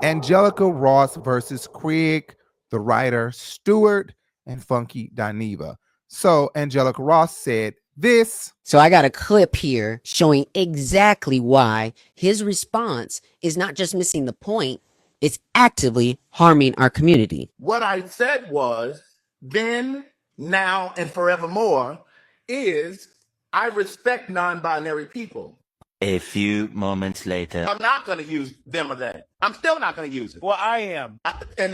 Angelica Ross versus Craig, the writer Stewart, and Funky Dineva. So Angelica Ross said this. So I got a clip here showing exactly why his response is not just missing the point, it's actively harming our community. What I said was, then, now, and forevermore, is I respect non-binary people. A few moments later. I'm not going to use them or that. I'm still not going to use it. Well, I am. And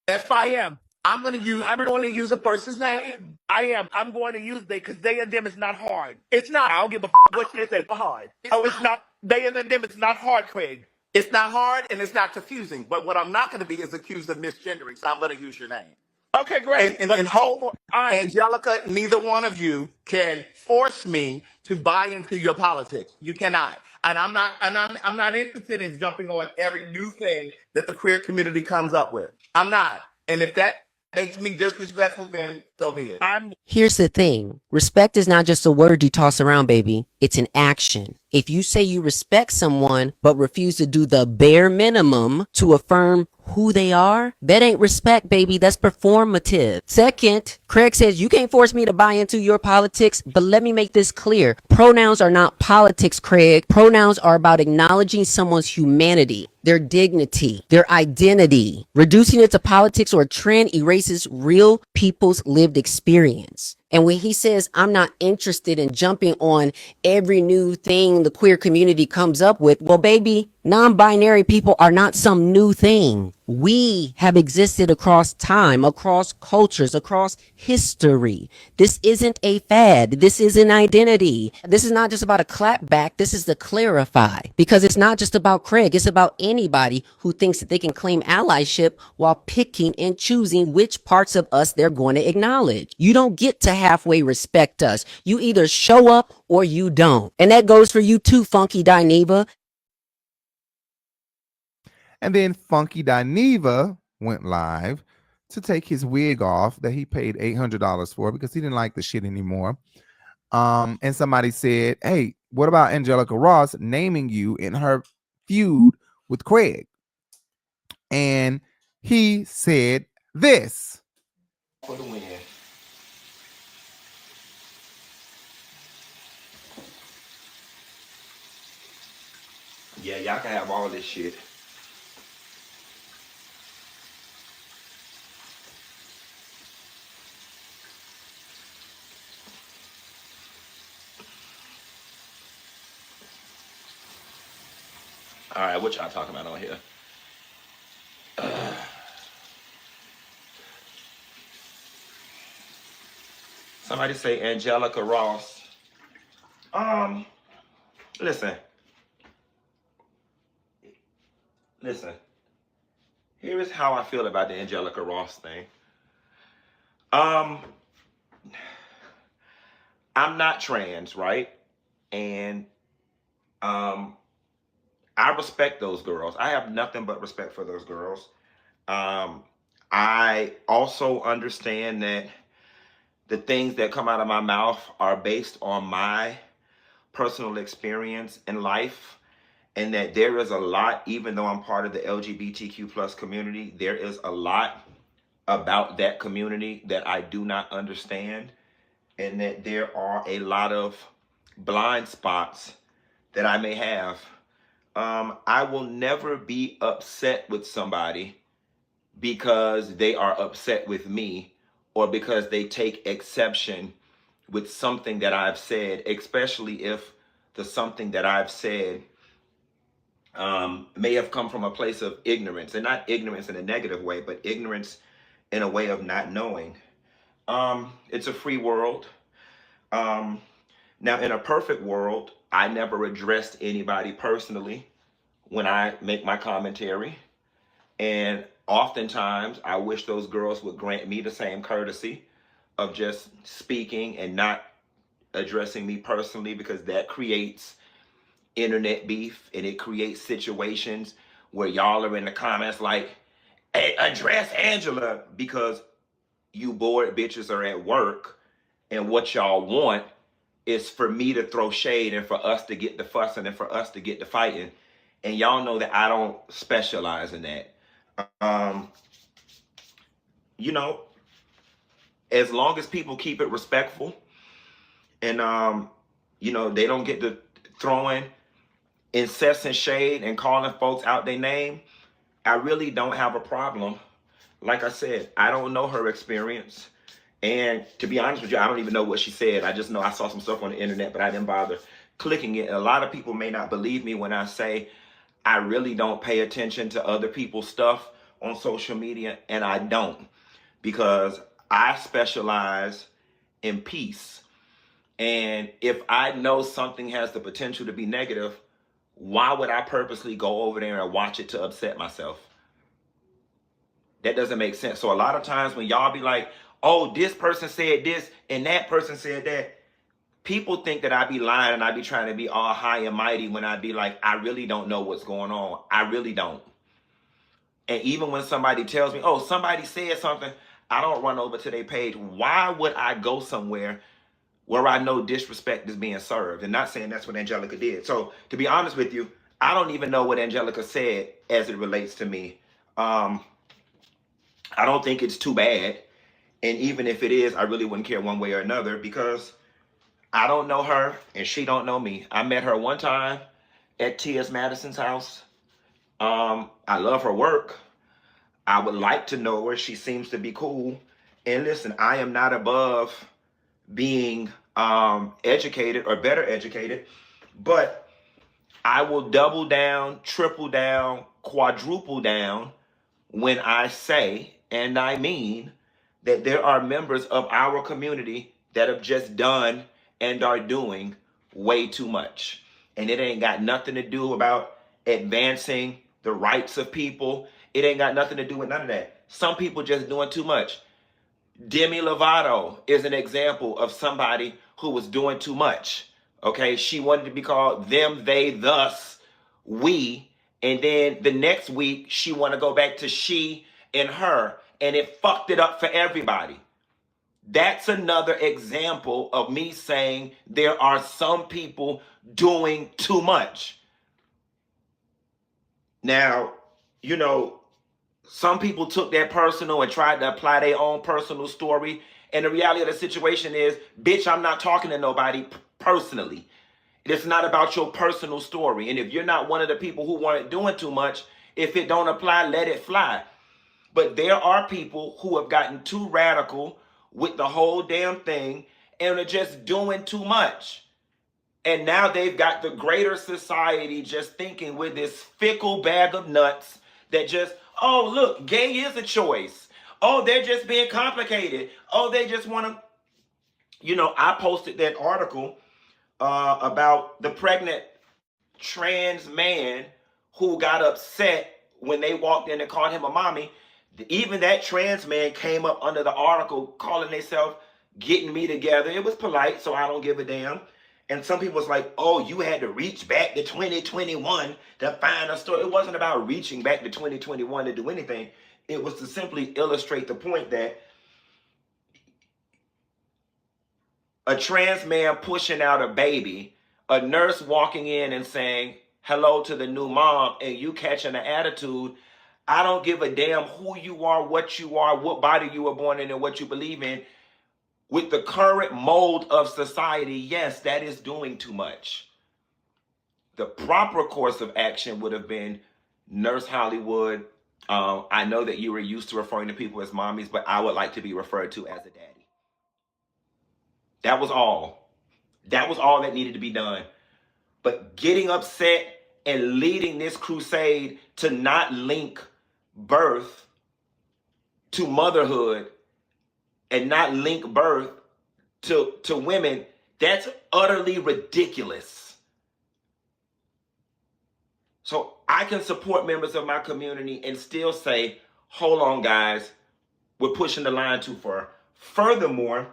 if I am, I'm going to use a person's name. I am. I'm going to use they because they and them is not hard. It's not. I don't give a what you say. Hard. It's not. They and them is not hard, Craig. It's not hard and it's not confusing. But what I'm not going to be is accused of misgendering. So I'm going to use your name. Okay, great. And hold on, Angelica, neither one of you can force me to buy into your politics. You cannot. And I'm not interested in jumping on every new thing that the queer community comes up with. I'm not. And if that makes me disrespectful, then so be it. Here's the thing. Respect is not just a word you toss around, baby. It's an action. If you say you respect someone, but refuse to do the bare minimum to affirm who they are, that ain't respect, baby. That's performative. Second, Craig says you can't force me to buy into your politics, but let me make this clear. Pronouns are not politics, Craig. Pronouns are about acknowledging someone's humanity, their dignity, their identity. Reducing it to politics or a trend erases real people's lived experience. And when he says, I'm not interested in jumping on every new thing the queer community comes up with, well, baby, non-binary people are not some new thing. We have existed across time, across cultures, across history. This isn't a fad. This is an identity. This is not just about a clap back. This is to clarify, because it's not just about Craig. It's about anybody who thinks that they can claim allyship while picking and choosing which parts of us they're going to acknowledge. You don't get to halfway respect us. You either show up or you don't. And that goes for you too, Funky Dineva. And then Funky Dineva went live to take his wig off that he paid $800 for because he didn't like the shit anymore. And somebody said, hey, what about Angelica Ross naming you in her feud with Craig? And he said this. For the win. Yeah, y'all can have all this shit. All right, what y'all talking about on here? Somebody say Angelica Ross. Listen. Here is how I feel about the Angelica Ross thing. I'm not trans, right? And I respect those girls. I have nothing but respect for those girls. I also understand that the things that come out of my mouth are based on my personal experience in life, and that there is a lot, even though I'm part of the LGBTQ plus community, there is a lot about that community that I do not understand, and that there are a lot of blind spots that I may have. I will never be upset with somebody because they are upset with me or because they take exception with something that I've said, especially if the something that I've said may have come from a place of ignorance, and not ignorance in a negative way, but ignorance in a way of not knowing. It's a free world. Now, in a perfect world, I never addressed anybody personally when I make my commentary. And oftentimes, I wish those girls would grant me the same courtesy of just speaking and not addressing me personally, because that creates internet beef, and it creates situations where y'all are in the comments like, hey, address Angela, because you bored bitches are at work, and what y'all want is for me to throw shade and for us to get the fussing and for us to get the fighting. And y'all know that I don't specialize in that. You know, as long as people keep it respectful and, you know, they don't get to throwing incessant shade and calling folks out their name, I really don't have a problem. Like I said, I don't know her experience. And to be honest with you, I don't even know what she said. I just know I saw some stuff on the internet, but I didn't bother clicking it. A lot of people may not believe me when I say I really don't pay attention to other people's stuff on social media, and I don't, because I specialize in peace. And if I know something has the potential to be negative, why would I purposely go over there and watch it to upset myself? That doesn't make sense. So a lot of times when y'all be like, oh, this person said this and that person said that, people think that I be lying and I be trying to be all high and mighty when I be like, I really don't know what's going on. I really don't. And even when somebody tells me, oh, somebody said something, I don't run over to their page. Why would I go somewhere where I know disrespect is being served? And not saying that's what Angelica did. So to be honest with you, I don't even know what Angelica said as it relates to me. I don't think it's too bad. And even if it is, I really wouldn't care one way or another, because I don't know her and she don't know me. I met her one time at T.S. Madison's house. I love her work. I would like to know her. She seems to be cool. And listen, I am not above being educated or better educated, but I will double down, triple down, quadruple down when I say, and I mean, that there are members of our community that have just done and are doing way too much. And it ain't got nothing to do about advancing the rights of people. It ain't got nothing to do with none of that. Some people just doing too much. Demi Lovato is an example of somebody who was doing too much. Okay, she wanted to be called them, they, thus, we. And then the next week, she want to go back to she and her. And it fucked it up for everybody. That's another example of me saying there are some people doing too much. Now, you know, some people took that personal and tried to apply their own personal story. And the reality of the situation is, bitch, I'm not talking to nobody personally. It's not about your personal story. And if you're not one of the people who weren't doing too much, if it don't apply, let it fly. But there are people who have gotten too radical with the whole damn thing and are just doing too much. And now they've got the greater society just thinking with this fickle bag of nuts that just, oh, look, gay is a choice. Oh, they're just being complicated. Oh, they just want to, you know, I posted that article about the pregnant trans man who got upset when they walked in and called him a mommy. Even that trans man came up under the article calling themselves getting me together. It was polite, so I don't give a damn. And some people was like, oh, you had to reach back to 2021 to find a story. It wasn't about reaching back to 2021 to do anything. It was to simply illustrate the point that a trans man pushing out a baby, a nurse walking in and saying hello to the new mom, and you catching an attitude. I don't give a damn who you are, what body you were born in, and what you believe in. With the current mold of society, yes, that is doing too much. The proper course of action would have been, Nurse Hollywood, I know that you were used to referring to people as mommies, but I would like to be referred to as a daddy. That was all. That was all that needed to be done. But getting upset and leading this crusade to not link birth to motherhood and not link birth to women, that's utterly ridiculous. So I can support members of my community and still say, hold on, guys, we're pushing the line too far. Furthermore,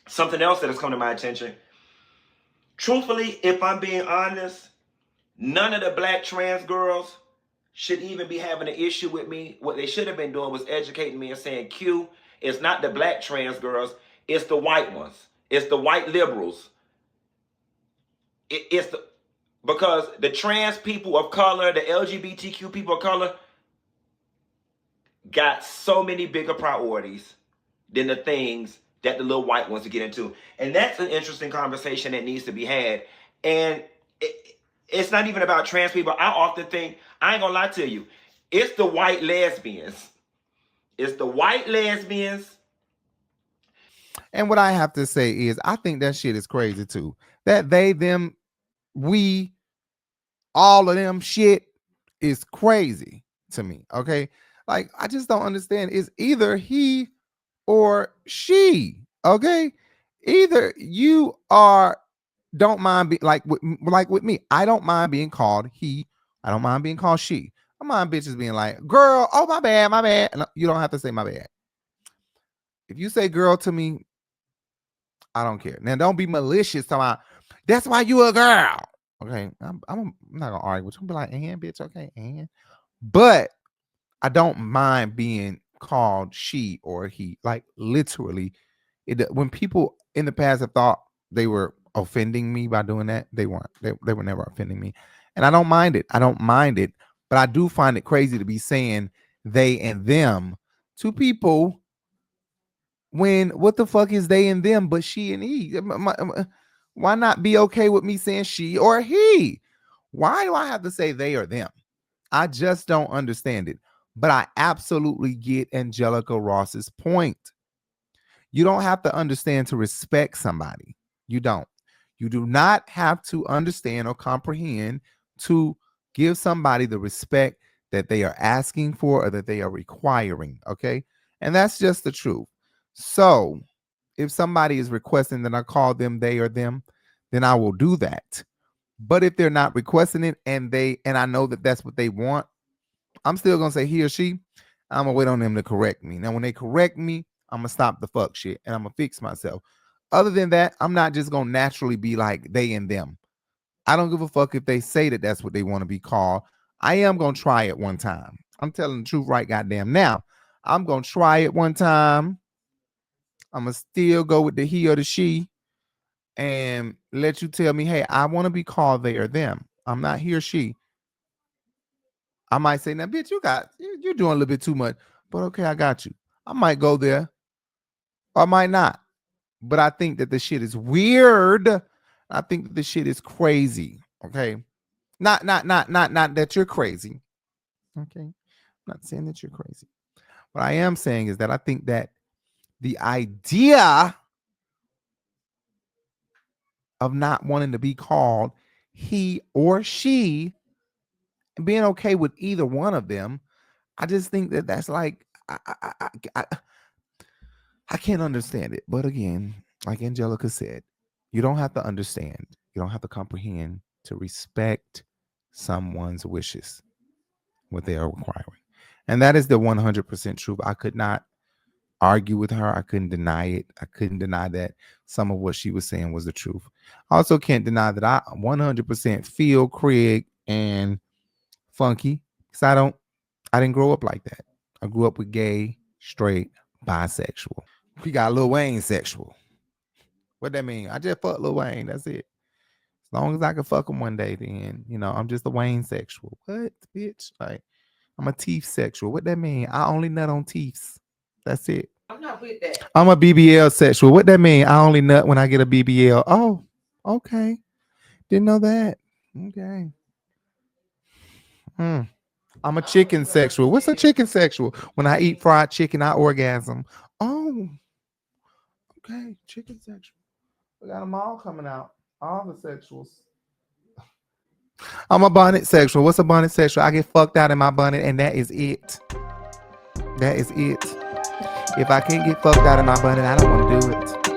something else that has come to my attention, truthfully, if I'm being honest, none of the black trans girls should even be having an issue with me. What they should have been doing was educating me and saying, Q, it's not the black trans girls, it's the white ones. It's the white liberals. Because the trans people of color, the LGBTQ people of color, got so many bigger priorities than the things that the little white wants to get into. And that's an interesting conversation that needs to be had. And it's not even about trans people. I often think, I ain't gonna lie to you, it's the white lesbians. It's the white lesbians. And what I have to say is, I think that shit is crazy too. That they, them, we, all of them shit is crazy to me. Okay. Like, I just don't understand. It's either he or she. Okay. Either you are, don't mind being like with me. I don't mind being called he. I don't mind being called she. I mind bitches being like, girl, oh my bad, my bad. And you don't have to say my bad. If you say girl to me, I don't care. Now don't be malicious to my, that's why you a girl. Okay. I'm not gonna argue with you. I'm be like, and bitch, okay, and but I don't mind being called she or he. Like literally, when people in the past have thought they were offending me by doing that, they weren't. They were never offending me, and I don't mind it. I don't mind it, but I do find it crazy to be saying they and them to people when what the fuck is they and them but she and he? Why not be okay with me saying she or he? Why do I have to say they or them? I just don't understand it. But I absolutely get Angelica Ross's point. You don't have to understand to respect somebody. You don't. You do not have to understand or comprehend to give somebody the respect that they are asking for or that they are requiring. Okay. And that's just the truth. So if somebody is requesting that I call them they or them, then I will do that. But if they're not requesting it and I know that that's what they want, I'm still gonna say he or she. I'm gonna wait on them to correct me. Now, when they correct me, I'm gonna stop the fuck shit and I'm gonna fix myself. Other than that, I'm not just gonna naturally be like they and them. I don't give a fuck if they say that that's what they want to be called. I am gonna try it one time. I'm telling the truth right goddamn now. I'm gonna try it one time. I'm gonna still go with the he or the she and let you tell me, hey, I want to be called they or them. I'm not he or she. I might say, now, bitch, you're doing a little bit too much, but okay, I got you. I might go there, or I might not. But I think that the shit is weird. I think that the shit is crazy. Okay, not that you're crazy. Okay, I'm not saying that you're crazy. What I am saying is that I think that the idea of not wanting to be called he or she, and being okay with either one of them, I just think that that's like I can't understand it. But again, like Angelica said, you don't have to understand. You don't have to comprehend to respect someone's wishes, what they are requiring. And that is the 100% truth. I could not argue with her. I couldn't deny it. I couldn't deny that some of what she was saying was the truth. I also can't deny that I 100% feel Craig and Funky because I didn't grow up like that. I grew up with gay, straight, bisexual. We got Lil Wayne sexual. What that mean? I just fuck Lil Wayne. That's it. As long as I can fuck him one day, then I'm just a Wayne sexual. What, bitch? Like I'm a teeth sexual. What that mean? I only nut on teeths. That's it. I'm not with that. I'm a BBL sexual. What that mean? I only nut when I get a BBL. Oh, okay. Didn't know that. Okay. I'm a chicken sexual. What's a chicken sexual? When I eat fried chicken, I orgasm. Oh, okay. Chicken sexual. We got them all coming out. All the sexuals. I'm a bonnet sexual. What's a bonnet sexual? I get fucked out in my bonnet, and that is it. That is it. If I can't get fucked out in my bonnet, I don't want to do it.